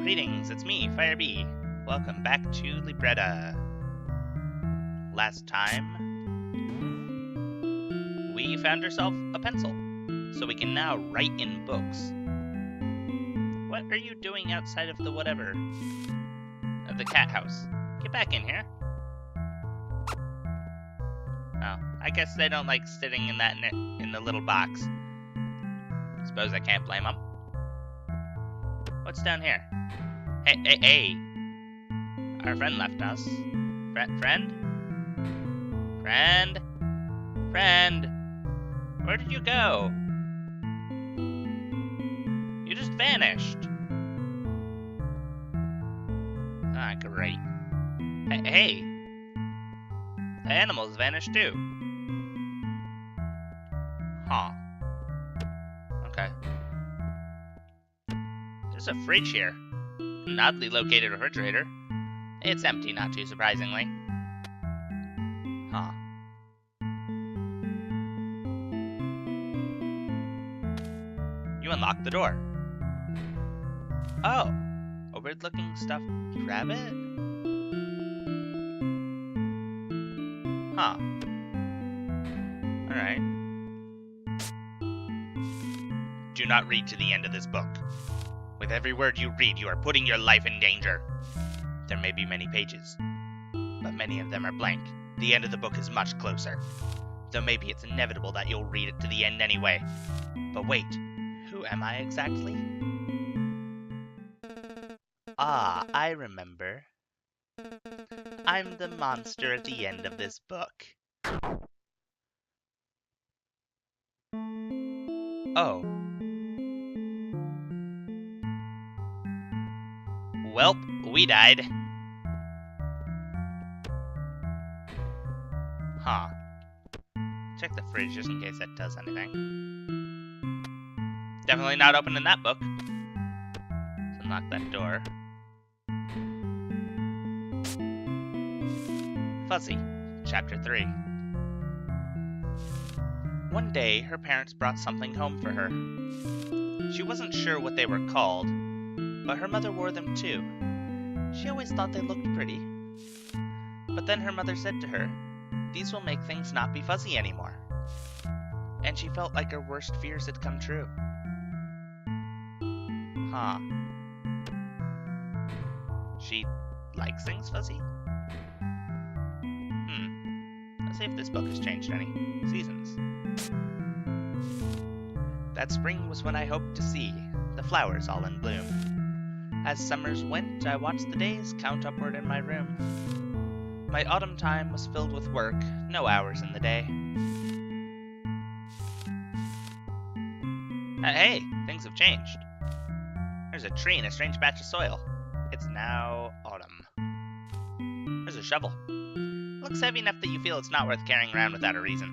Greetings, it's me, FireB. Welcome back to Libretta. Last time, we found ourselves a pencil, so we can now write in books. What are you doing outside of the whatever? Of the cat house? Get back in here. Oh, I guess they don't like sitting in that in the little box. Suppose I can't blame them. What's down here? Hey! Our friend left us. Friend? Where did you go? You just vanished. Ah, great. Hey! The animals vanished too. Huh. Okay. There's a fridge here. An oddly located refrigerator. It's empty, not too surprisingly. Huh. You unlocked the door. Oh, a weird-looking stuffed rabbit? Huh. Alright. Do not read to the end of this book. With every word you read, you are putting your life in danger. There may be many pages, but many of them are blank. The end of the book is much closer. Though maybe it's inevitable that you'll read it to the end anyway. But wait, who am I exactly? Ah, I remember. I'm the monster at the end of this book. Oh. Welp, we died. Huh. Check the fridge just in case that does anything. Definitely not opening that book. Let's unlock that door. Fuzzy, Chapter 3. One day, her parents brought something home for her. She wasn't sure what they were called, but her mother wore them too. She always thought they looked pretty. But then her mother said to her, "These will make things not be fuzzy anymore." And she felt like her worst fears had come true. Huh. She likes things fuzzy? Let's see if this book has changed any seasons. That spring was when I hoped to see the flowers all in bloom. As summers went, I watched the days count upward in my room. My autumn time was filled with work, no hours in the day. Hey, things have changed. There's a tree and a strange patch of soil. It's now autumn. There's a shovel. It looks heavy enough that you feel it's not worth carrying around without a reason.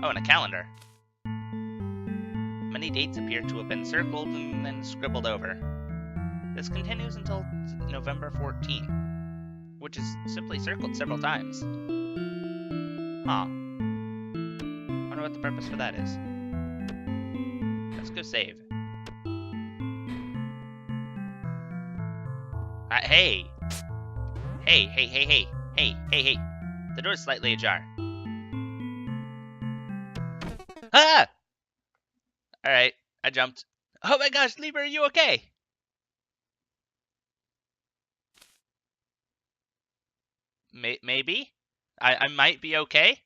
Oh, and a calendar. Many dates appear to have been circled and then scribbled over. This continues until November 14, which is simply circled several times. Huh. Wonder what the purpose for that is. Let's go save. Hey! Hey! The door's slightly ajar. Ah! Alright, I jumped. Oh my gosh, Lieber, are you okay? Maybe? I might be okay?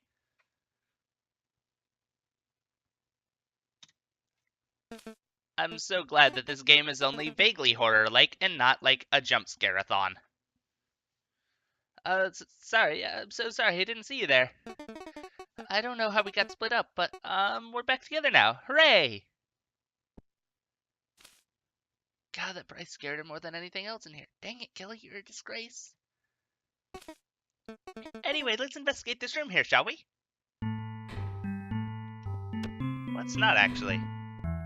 I'm so glad that this game is only vaguely horror-like and not like a jump scare-a-thon. Sorry, I'm so sorry, I didn't see you there. I don't know how we got split up, but, we're back together now. Hooray! God, that Bryce scared her more than anything else in here. Dang it, Kelly, you're a disgrace. Anyway, let's investigate this room here, shall we? Let's not, actually.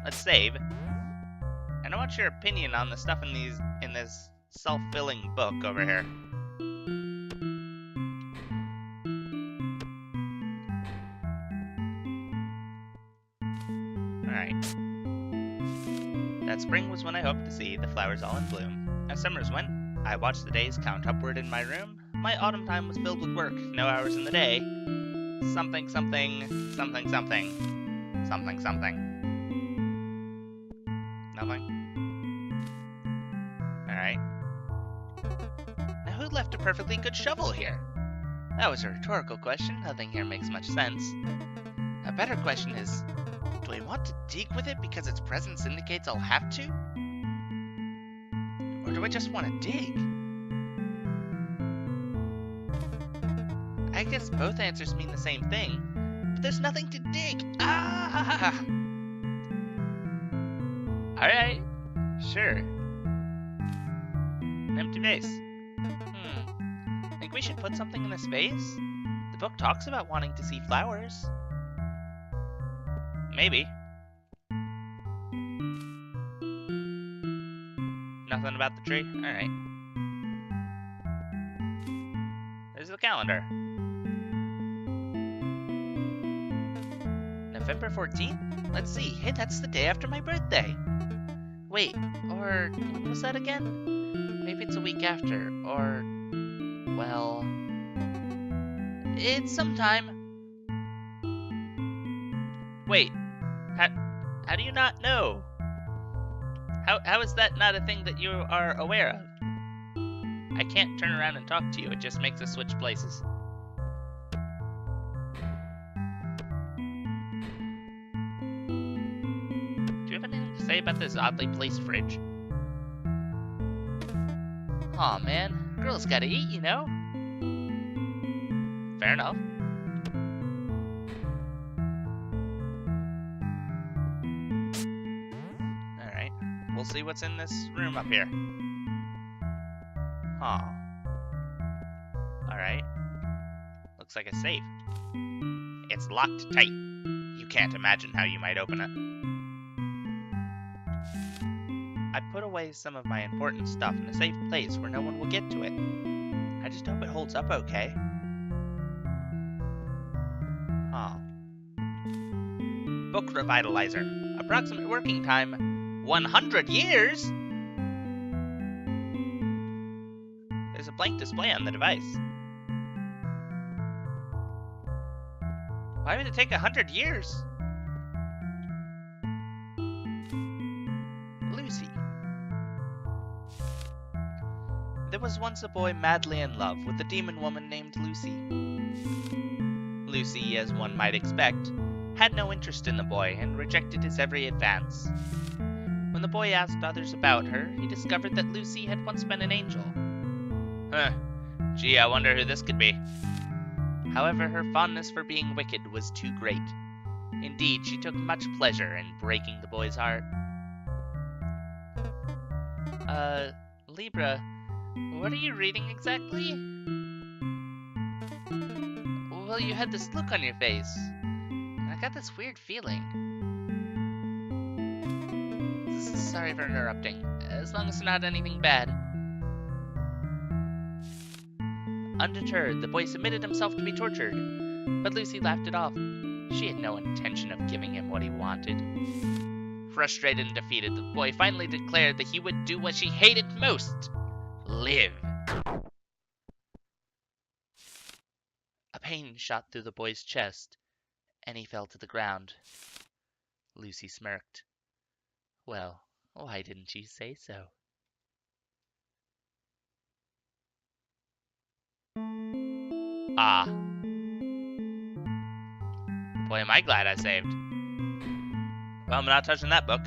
Let's save. And I want your opinion on the stuff in this self-filling book over here. Alright. that spring was when I hoped to see the flowers all in bloom. As summers went, I watched the days count upward in my room. My autumn time was filled with work, no hours in the day. Something, something, something, something, something, something. Nothing? Alright. Now who left a perfectly good shovel here? That was a rhetorical question. Nothing here makes much sense. A better question is, do I want to dig with it because its presence indicates I'll have to? Or do I just want to dig? I guess both answers mean the same thing, but there's nothing to dig. Ah! Alright, sure. An empty vase. Think we should put something in this vase? The book talks about wanting to see flowers. Maybe. Nothing about the tree? Alright. There's the calendar. November 14th? Let's see. Hey, that's the day after my birthday. Wait, or when was that again? Maybe it's a week after, or... well... it's sometime. Wait, how do you not know? How is that not a thing that you are aware of? I can't turn around and talk to you, it just makes us switch places. Do you have anything to say about this oddly placed fridge? Aw, man, girls gotta eat, you know? Fair enough. Alright, we'll see what's in this room up here. Huh. Alright. Looks like a safe. It's locked tight. You can't imagine how you might open it. I put away some of my important stuff in a safe place where no one will get to it. I just hope it holds up okay. Huh. Book Revitalizer. Approximate working time, 100 years? There's a blank display on the device. Why would it take 100 years? Lucy. There was once a boy madly in love with a demon woman named Lucy. Lucy, as one might expect, had no interest in the boy and rejected his every advance. When the boy asked others about her, he discovered that Lucy had once been an angel. Huh. Gee, I wonder who this could be. However, her fondness for being wicked was too great. Indeed, she took much pleasure in breaking the boy's heart. Libra, what are you reading exactly? Well, you had this look on your face. I got this weird feeling. Sorry for interrupting, as long as it's not anything bad. Undeterred, the boy submitted himself to be tortured, but Lucy laughed it off. She had no intention of giving him what he wanted. Frustrated and defeated, the boy finally declared that he would do what she hated most: live. A pain shot through the boy's chest, and he fell to the ground. Lucy smirked. Well, why didn't you say so? Ah. Boy, am I glad I saved. Well, I'm not touching that book.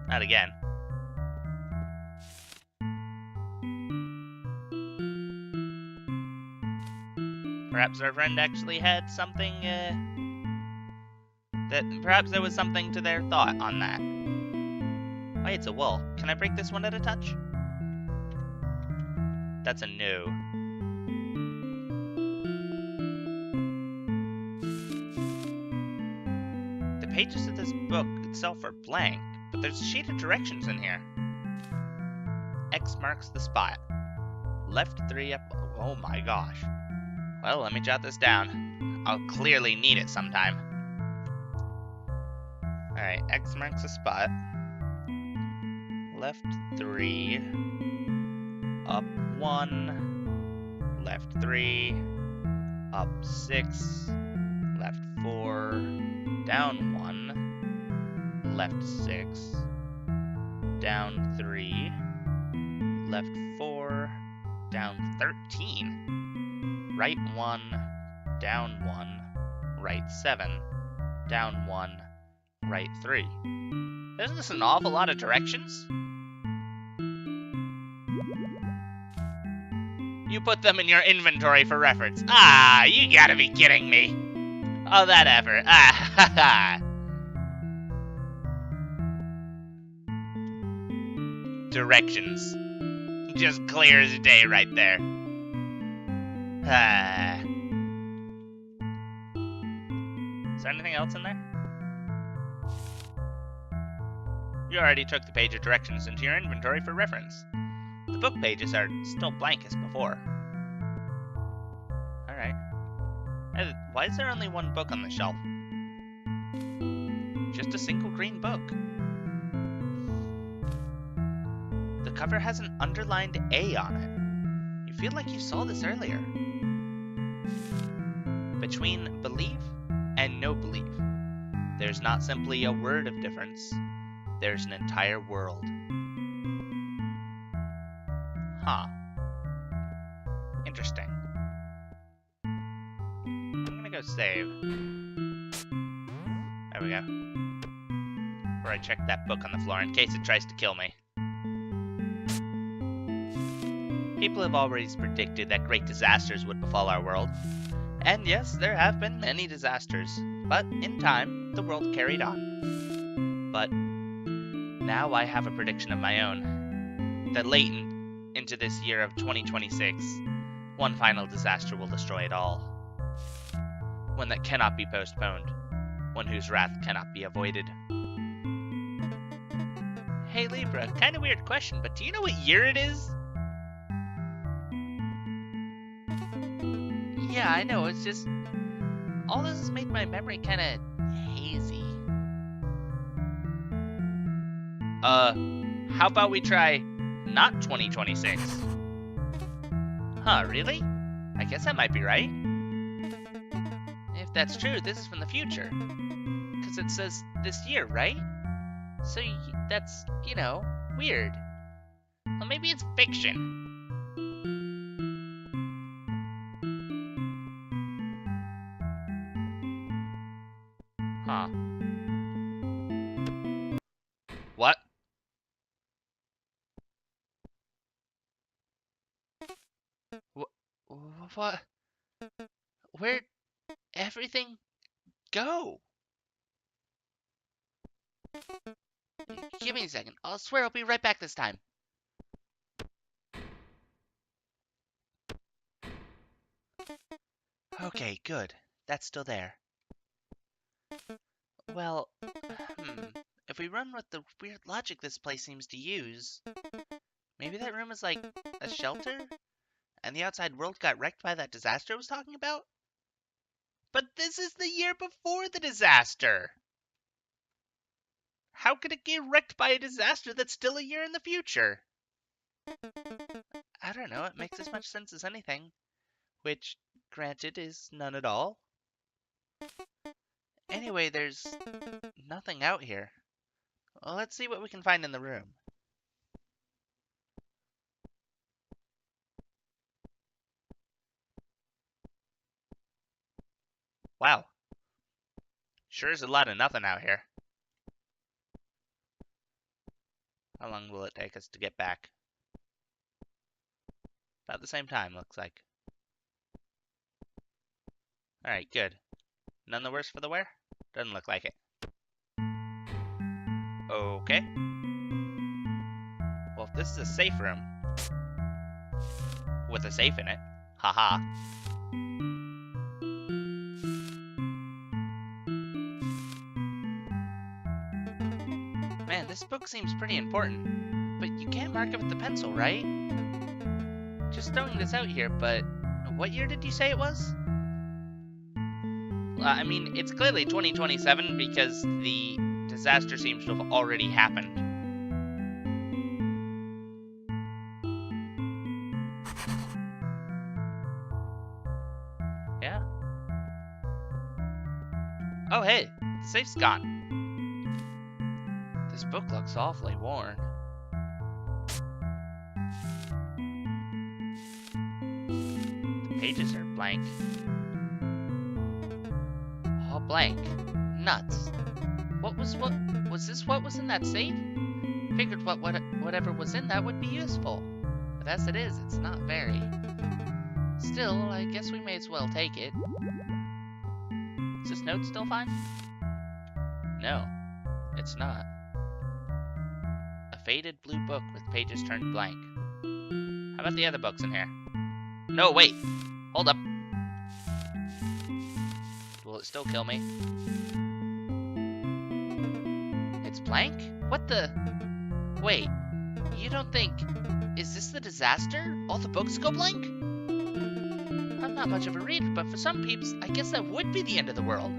Not again. Perhaps our friend actually had something, perhaps there was something to their thought on that. Wait, it's a wool. Can I break this one at a touch? That's a no. The pages of this book itself are blank, but there's a sheet of directions in here. X marks the spot. Left 3 up. Oh my gosh. Well, let me jot this down. I'll clearly need it sometime. Alright, X marks the spot. Left 3. Up 1. Left 3. Up 6. Left 4. Down 1. Left 6. Down 3. Left 4. Down 13. Right 1. Down 1. Right 7. Down 1. Right 3. Isn't this an awful lot of directions? You put them in your inventory for reference. Ah, you gotta be kidding me. All that effort. Ah, ha ha. Directions. Just clear as day right there. Ah. Is there anything else in there? You already took the page of directions into your inventory for reference. The book pages are still blank as before. Alright. Why is there only one book on the shelf? Just a single green book. The cover has an underlined A on it. You feel like you saw this earlier. Between belief and no belief, there's not simply a word of difference. There's an entire world. Huh. Interesting. I'm gonna go save. There we go. Before I check that book on the floor in case it tries to kill me. People have always predicted that great disasters would befall our world. And yes, there have been many disasters. But in time, the world carried on. But now I have a prediction of my own. That latent into this year of 2026, one final disaster will destroy it all. One that cannot be postponed. One whose wrath cannot be avoided. Hey Libra, kinda weird question, but do you know what year it is? Yeah, I know, it's just... all this has made my memory kinda hazy. How about we try not 2026? Huh, really? I guess I might be right. If that's true, this is from the future. Because it says this year, right? So that's, you know, weird. Well, maybe it's fiction. Huh. What? What? Where'd everything go? Give me a second. I'll swear I'll be right back this time. Okay, good. That's still there. Well, if we run with the weird logic this place seems to use, maybe that room is like a shelter? And the outside world got wrecked by that disaster I was talking about? But this is the year before the disaster! How could it get wrecked by a disaster that's still a year in the future? I don't know, it makes as much sense as anything. Which, granted, is none at all. Anyway, there's nothing out here. Well, let's see what we can find in the room. Wow. Sure is a lot of nothing out here. How long will it take us to get back? About the same time, looks like. Alright, good. None the worse for the wear? Doesn't look like it. Okay. Well, if this is a safe room, with a safe in it, haha. Man, this book seems pretty important, but you can't mark it with the pencil, right? Just throwing this out here, but what year did you say it was? I mean, it's clearly 2027 because the disaster seems to have already happened. Oh, hey, the safe's gone. This book looks awfully worn. The pages are blank. All blank. Nuts. What was in that safe? Figured whatever was in that would be useful. But as it is, it's not very. Still, I guess we may as well take it. Is this note still fine? No, it's not. A faded blue book with pages turned blank. How about the other books in here? No, wait! Hold up. Will it still kill me? It's blank? What the? Wait, you don't think... Is this the disaster? All the books go blank? I'm not much of a reader, but for some peeps, I guess that would be the end of the world.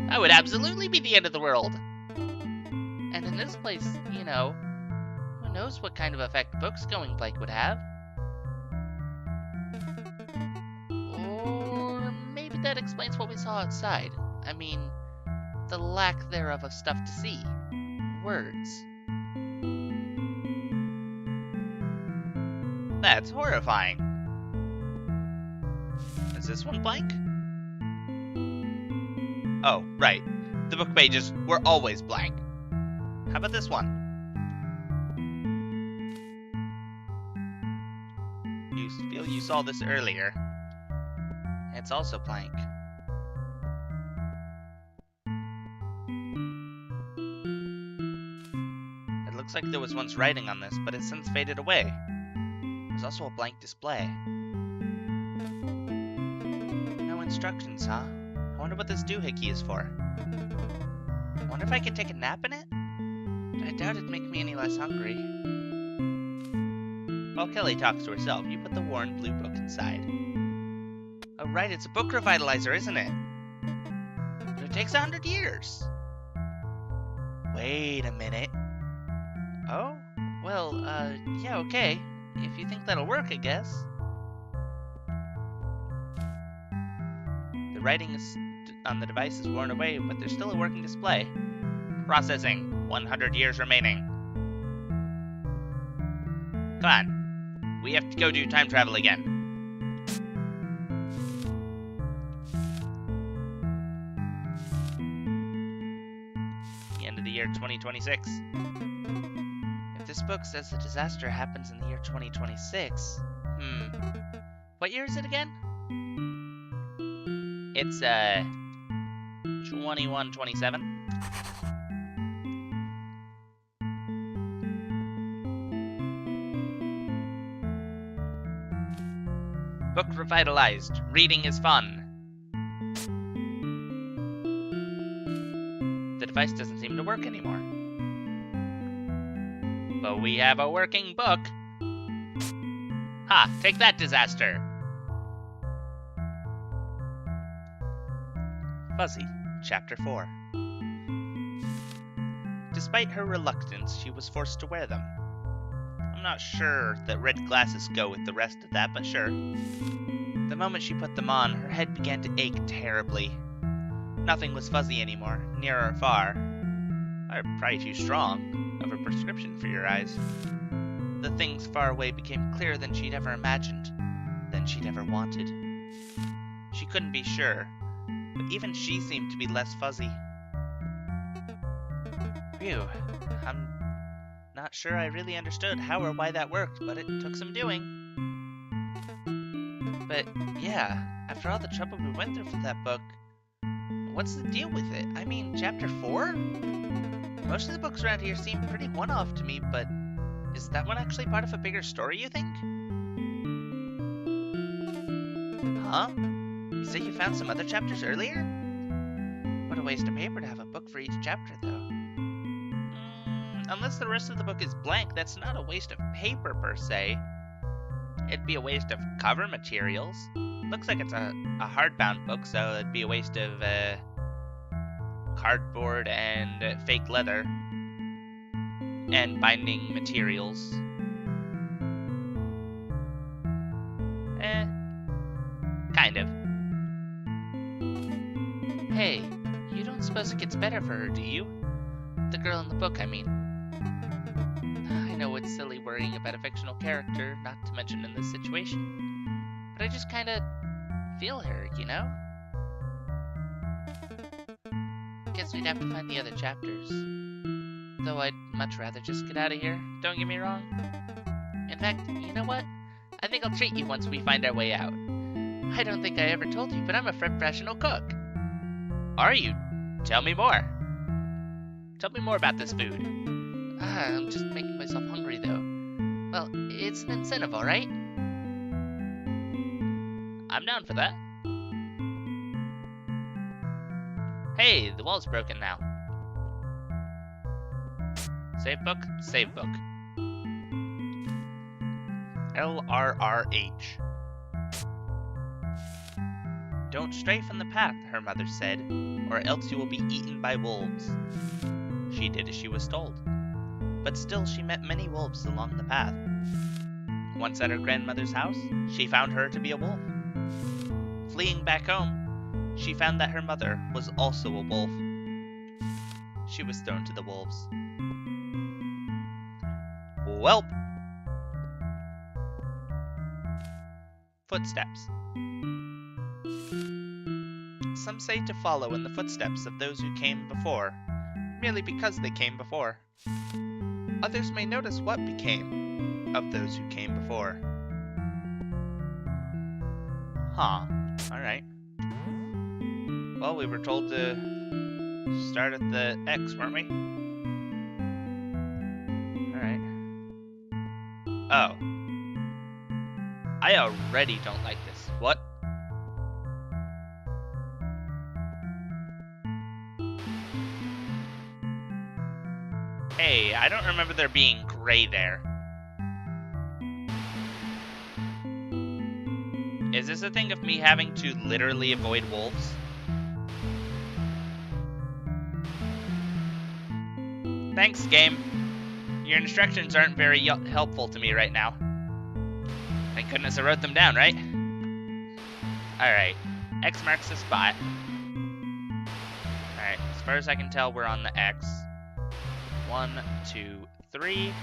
That would absolutely be the end of the world. And in this place, you know, who knows what kind of effect books going blank would have? Or maybe that explains what we saw outside. I mean, the lack thereof of stuff to see. Words. That's horrifying. Is this one blank? Oh, right. The book pages were always blank. How about this one? You feel you saw this earlier. It's also blank. It looks like there was once writing on this, but it's since faded away. There's also a blank display. No instructions, huh? I wonder what this doohickey is for. I wonder if I could take a nap in it? But I doubt it'd make me any less hungry. While Kelly talks to herself, you put the worn blue book inside. Oh right, it's a book revitalizer, isn't it? But it takes 100 years. Wait a minute. Oh? Well, yeah, okay. If you think that'll work, I guess. The writing on the device is worn away, but there's still a working display. Processing. 100 years remaining. Come on. We have to go do time travel again. The end of the year 2026. If this book says the disaster happens in the year 2026, what year is it again? It's, 2127. Book revitalized. Reading is fun. The device doesn't seem to work anymore. But we have a working book. Ha! Take that, disaster! Fuzzy, Chapter 4. Despite her reluctance, she was forced to wear them. I'm not sure that red glasses go with the rest of that, but sure. The moment she put them on, her head began to ache terribly. Nothing was fuzzy anymore, near or far. Or probably too strong of a prescription for your eyes. The things far away became clearer than she'd ever imagined, than she'd ever wanted. She couldn't be sure, but even she seemed to be less fuzzy. Phew, I'm not sure I really understood how or why that worked, but it took some doing. But yeah, after all the trouble we went through for that book, what's the deal with it? I mean, Chapter 4? Most of the books around here seem pretty one-off to me, but is that one actually part of a bigger story, you think? Huh? You say you found some other chapters earlier? What a waste of paper to have a book for each chapter, though. Unless the rest of the book is blank, that's not a waste of paper per se. It'd be a waste of cover materials. Looks like it's a hardbound book, so it'd be a waste of cardboard and fake leather and binding materials. Kind of. Hey, you don't suppose it gets better for her, do you? The girl in the book, I mean. I know it's silly worrying about a fictional character, not to mention in this situation. But I just kinda feel her, you know? Guess we'd have to find the other chapters. Though I'd much rather just get out of here, don't get me wrong. In fact, you know what? I think I'll treat you once we find our way out. I don't think I ever told you, but I'm a professional cook. Are you? Tell me more. Tell me more about this food. I'm just making myself hungry, though. Well, it's an incentive, alright? I'm down for that. Hey, the wall's broken now. Save book? Save book. LRRH. Don't stray from the path, her mother said, or else you will be eaten by wolves. She did as she was told, but still she met many wolves along the path. Once at her grandmother's house, she found her to be a wolf. Fleeing back home, she found that her mother was also a wolf. She was thrown to the wolves. Welp! Footsteps. Some say to follow in the footsteps of those who came before, merely because they came before. Others may notice what became of those who came before. Huh. Alright. Well, we were told to start at the X, weren't we? Alright. Oh. I already don't like this. What? Hey, I don't remember there being gray there. Is this a thing of me having to literally avoid wolves? Thanks, game. Your instructions aren't very helpful to me right now. Thank goodness I wrote them down, right? Alright, X marks the spot. Alright, as far as I can tell, we're on the X. 1, 2, 3.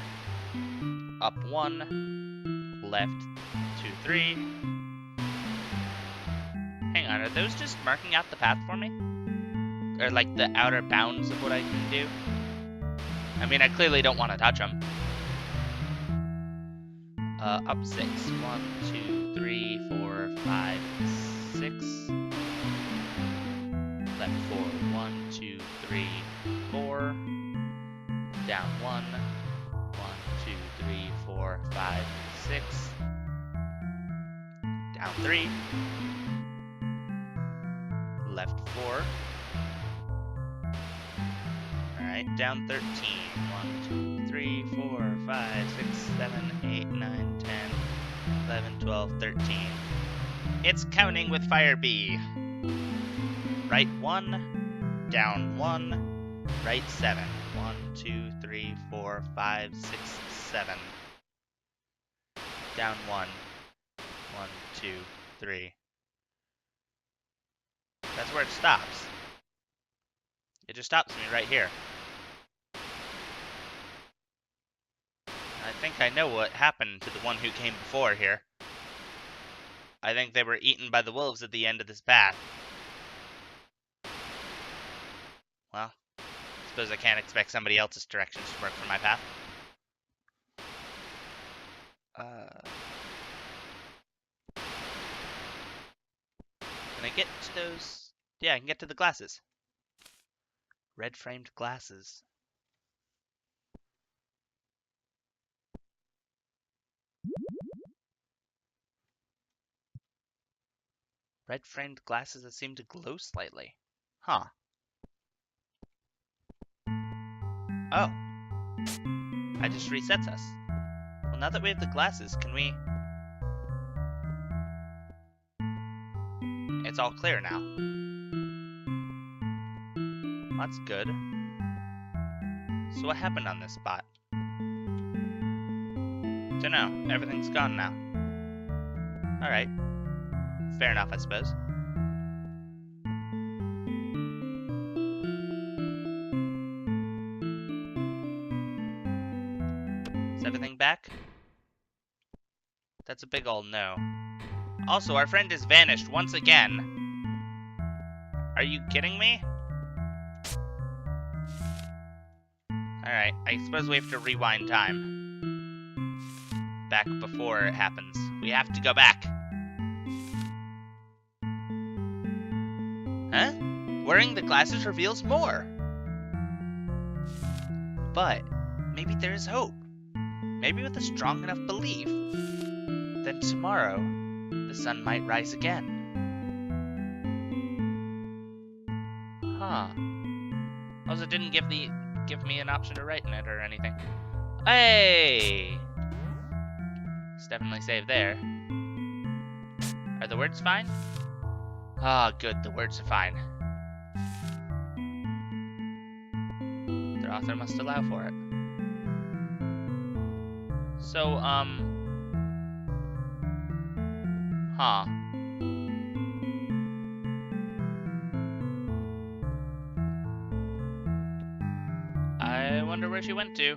Up 1. Left 2, 3. Hang on, are those just marking out the path for me? Or like the outer bounds of what I can do? I mean, I clearly don't want to touch them. Up 6. 1, 2, 3, 4, 5, 6. Left 4. 1, 2, 3, 4. Down 1. 1, 2, 3, 4, 5, 6. Down 3. Left 4. Alright, down 13. 1, 2, 3, 4, 5, 6, 7, 8, 9, 10, 11, 12, 13. It's counting with FireB. Right 1, down 1, right 7. 1, 2, 3, 4, 5, 6, 7. Down 1. 1, 2, 3. That's where it stops. It just stops me right here. I think I know what happened to the one who came before here. I think they were eaten by the wolves at the end of this path. Well, I suppose I can't expect somebody else's directions to work for my path. Can I get to those? Yeah, I can get to the glasses. Red framed glasses. Red framed glasses that seem to glow slightly. Huh. Oh. That just resets us. Well, now that we have the glasses, can we... It's all clear now. That's good. So what happened on this spot? Dunno. Everything's gone now. Alright. Fair enough, I suppose. Is everything back? That's a big ol' no. Also, our friend has vanished once again. Are you kidding me? Alright, I suppose we have to rewind time. Back before it happens. We have to go back. Huh? Wearing the glasses reveals more. But maybe there is hope. Maybe with a strong enough belief, then tomorrow the sun might rise again. Huh. Also, it didn't give me an option to write in it or anything. Hey! It's definitely saved there. Are the words fine? Ah, good, the words are fine. Their author must allow for it. So, huh. I wonder where she went to.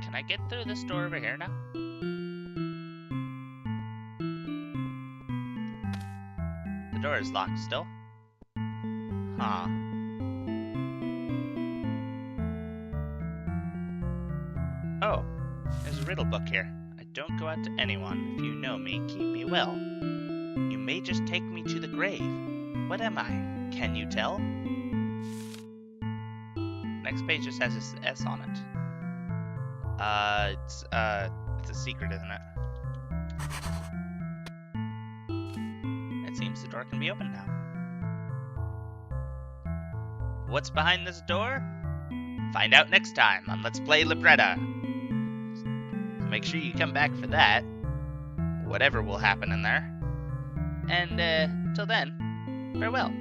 Can I get through this door over here now? The door is locked still. Huh. Oh, there's a riddle book here. I don't go out to anyone. If you know me, keep me well. You may just take me to the grave. What am I? Can you tell? Next page just has this S on it. It's a secret, isn't it? It seems the door can be opened now. What's behind this door? Find out next time on Let's Play Libretta. So make sure you come back for that. Whatever will happen in there. And, till then, farewell.